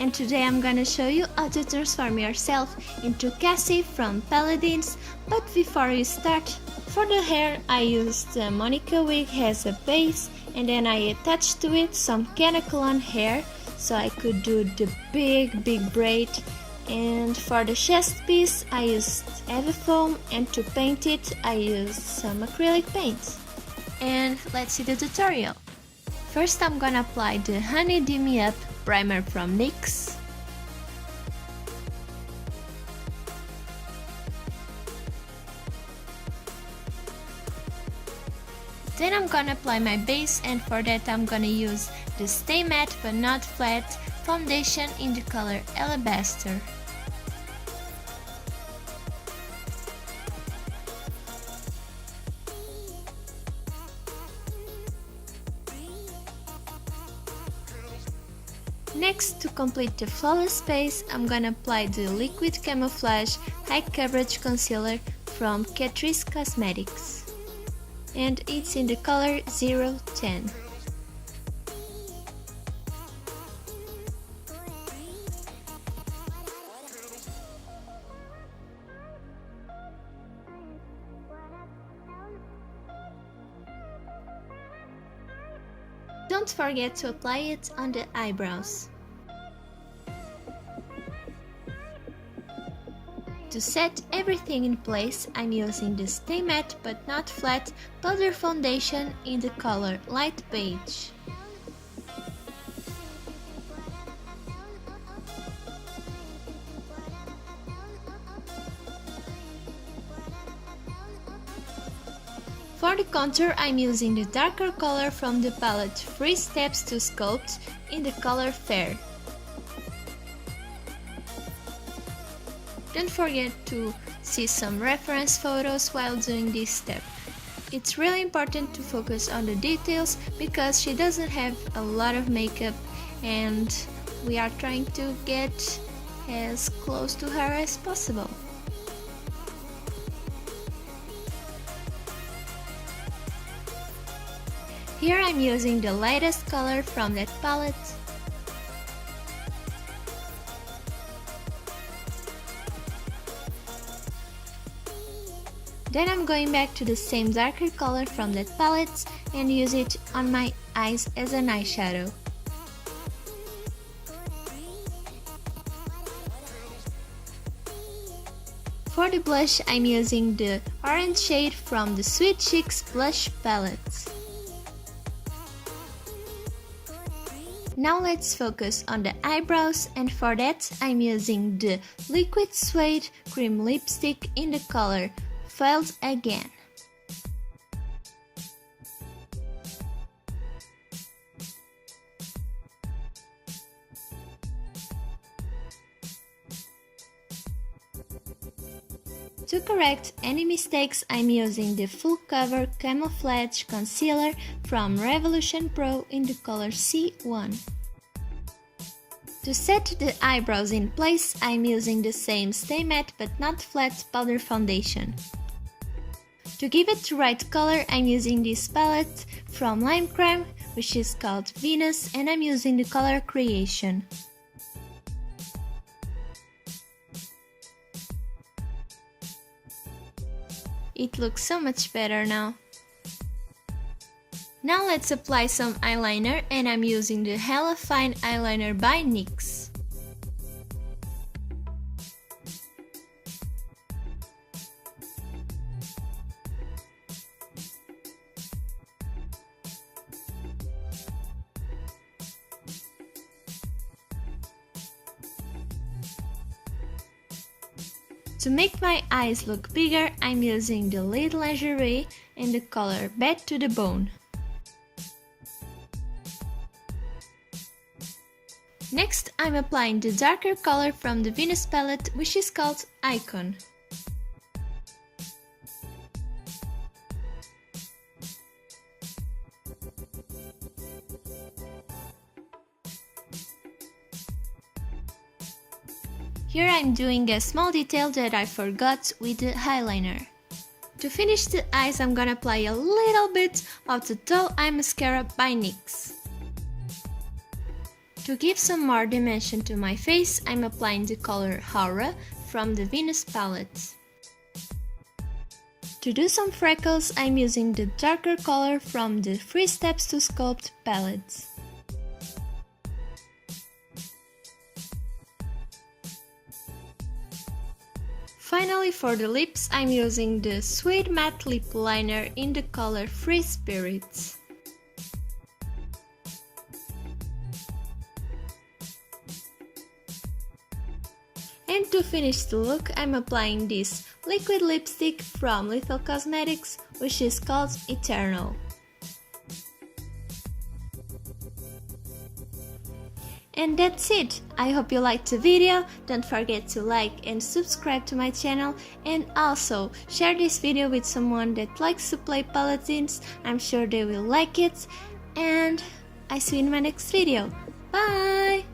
and today I'm gonna show you how to transform yourself into Cassie from Paladins. But before we start, for the hair I used the Monica wig as a base, and then I attached to it some Canacolon hair so I could do the big braid. And for the chest piece I used heavy foam, and to paint it I used some acrylic paint. And let's see the tutorial. First I'm gonna apply the Honey Dee Me Up primer from NYX. Then I'm gonna apply my base, and for that I'm gonna use the Stay Matte but Not Flat foundation in the color Alabaster. Next, to complete the flawless base, I'm gonna apply the Liquid Camouflage High Coverage Concealer from Catrice Cosmetics. And it's in the color 010. Don't forget to apply it on the eyebrows. To set everything in place, I'm using the Stay Matte but Not Flat powder foundation in the color Light Beige. For the contour, I'm using the darker color from the palette 3 Steps to Sculpt in the color Fair. Don't forget to see some reference photos while doing this step. It's really important to focus on the details because she doesn't have a lot of makeup and we are trying to get as close to her as possible. Here I'm using the lightest color from that palette. Then I'm going back to the same darker color from that palette and use it on my eyes as an eyeshadow. For the blush, I'm using the orange shade from the Sweet Cheeks blush palette. Now let's focus on the eyebrows, and for that I'm using the Liquid Suede cream lipstick in the color Failed Again. To correct any mistakes, I'm using the Full Cover Camouflage Concealer from Revolution Pro in the color C1. To set the eyebrows in place, I'm using the same Stay Matte but Not Flat powder foundation. To give it the right color, I'm using this palette from Lime Crime, which is called Venus, and I'm using the color Creation. It looks so much better now. Now let's apply some eyeliner, and I'm using the Hella Fine Eyeliner by NYX. To make my eyes look bigger, I'm using the Lid Lingerie in the color Bad to the Bone. Next, I'm applying the darker color from the Venus palette, which is called Icon. Here I'm doing a small detail that I forgot with the eyeliner. To finish the eyes, I'm gonna apply a little bit of the Doll Eye Mascara by NYX. To give some more dimension to my face, I'm applying the color Aura from the Venus palette. To do some freckles, I'm using the darker color from the 3 Steps to Sculpt palette. Finally, for the lips, I'm using the Sweet Matte Lip Liner in the color Free Spirits. And to finish the look, I'm applying this liquid lipstick from Lethal Cosmetics, which is called Eternal. And that's it! I hope you liked the video, don't forget to like and subscribe to my channel, and also share this video with someone that likes to play Paladins, I'm sure they will like it, and I see you in my next video. Bye!